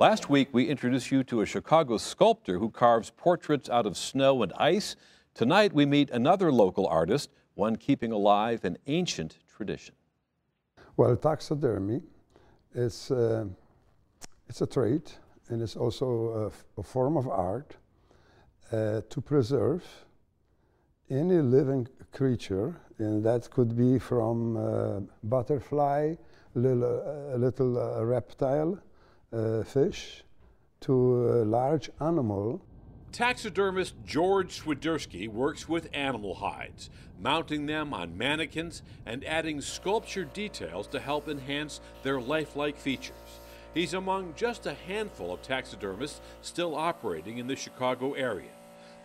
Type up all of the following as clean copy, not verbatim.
Last week, we introduced you to a Chicago sculptor who carves portraits out of snow and ice. Tonight, we meet another local artist, one keeping alive an ancient tradition. Well, taxidermy is it's a trade, and it's also a form of art to preserve any living creature, and that could be from butterfly, a little reptile, fish, to a large animal. Taxidermist George Swiderski works with animal hides, mounting them on mannequins and adding sculpture details to help enhance their lifelike features. He's among just a handful of taxidermists still operating in the Chicago area.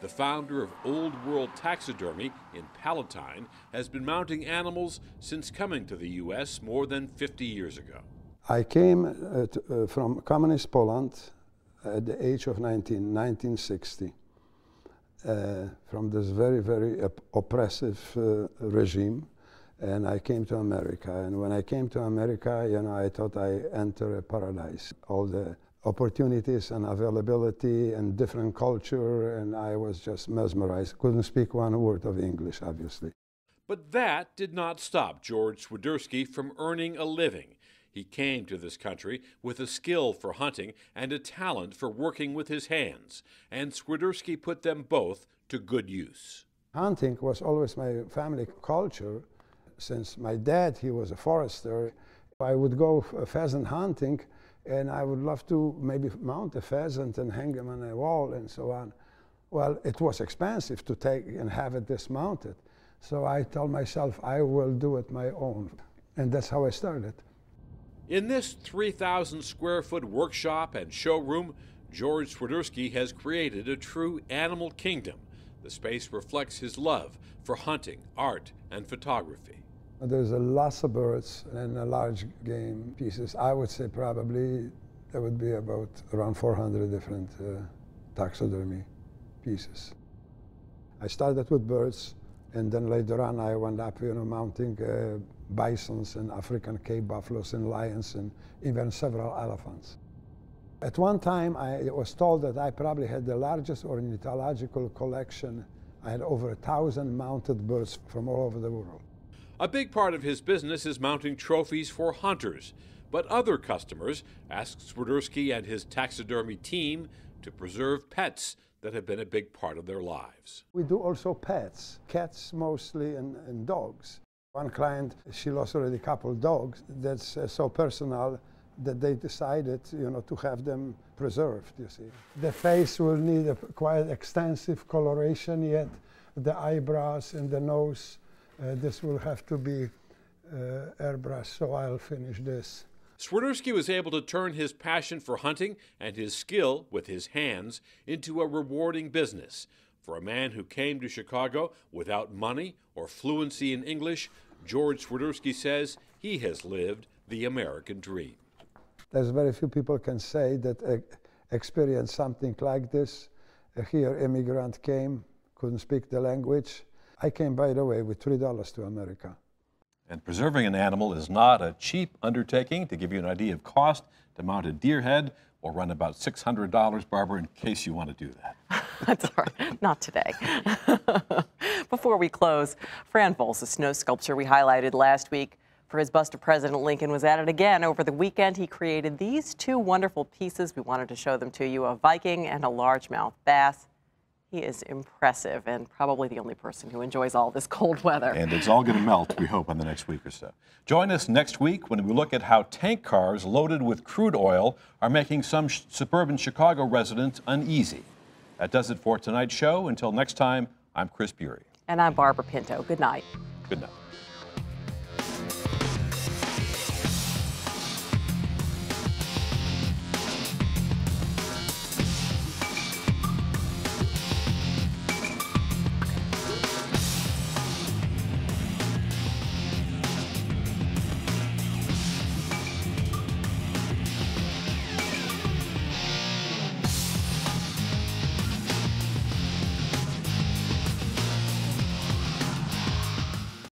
The founder of Old World Taxidermy in Palatine has been mounting animals since coming to the U.S. more than 50 years ago. I came from communist Poland at the age of 1960, from this very, very oppressive regime, and I came to America. And when I came to America, you know, I thought I entered a paradise. All the opportunities and availability and different culture, and I was just mesmerized. Couldn't speak one word of English, obviously. But that did not stop George Swiderski from earning a living. He came to this country with a skill for hunting and a talent for working with his hands, and Swiderski put them both to good use. Hunting was always my family culture. Since my dad, he was a forester, I would go pheasant hunting, and I would love to maybe mount a pheasant and hang him on a wall and so on. Well, it was expensive to take and have it dismounted. So I told myself I will do it my own. And that's how I started. In this 3,000 square foot workshop and showroom, George Swiderski has created a true animal kingdom. The space reflects his love for hunting, art, and photography. There's a lot of birds and a large game pieces. I would say probably there would be about around 400 different taxidermy pieces. I started with birds, and then later on I went up, you know, mounting bisons and African Cape buffaloes and lions and even several elephants. At one time I was told that I probably had the largest ornithological collection. I had over 1,000 mounted birds from all over the world. A big part of his business is mounting trophies for hunters, but other customers ask Swiderski and his taxidermy team to preserve pets that have been a big part of their lives. We do also pets, cats mostly and dogs. One client, she lost already a couple dogs. That's so personal that they decided, you know, to have them preserved, you see. The face will need a quite extensive coloration yet. The eyebrows and the nose, this will have to be airbrushed, so I'll finish this. Swiderski was able to turn his passion for hunting and his skill with his hands into a rewarding business. For a man who came to Chicago without money or fluency in English, George Swiderski says he has lived the American dream. There's very few people can say that experience something like this. Here, immigrant came, couldn't speak the language. I came, by the way, with $3 to America. And preserving an animal is not a cheap undertaking. To give you an idea of cost, to mount a deer head will run about $600, Barbara, in case you want to do that. That's all right. Not today. Before we close, Fran Volz's snow sculpture we highlighted last week for his bust of President Lincoln was at it again. Over the weekend, he created these two wonderful pieces. We wanted to show them to you, a Viking and a largemouth bass. He is impressive and probably the only person who enjoys all this cold weather. And it's all going to melt, we hope, in the next week or so. Join us next week when we look at how tank cars loaded with crude oil are making some suburban Chicago residents uneasy. That does it for tonight's show. Until next time, I'm Chris Bury. And I'm Barbara Pinto. Good night. Good night.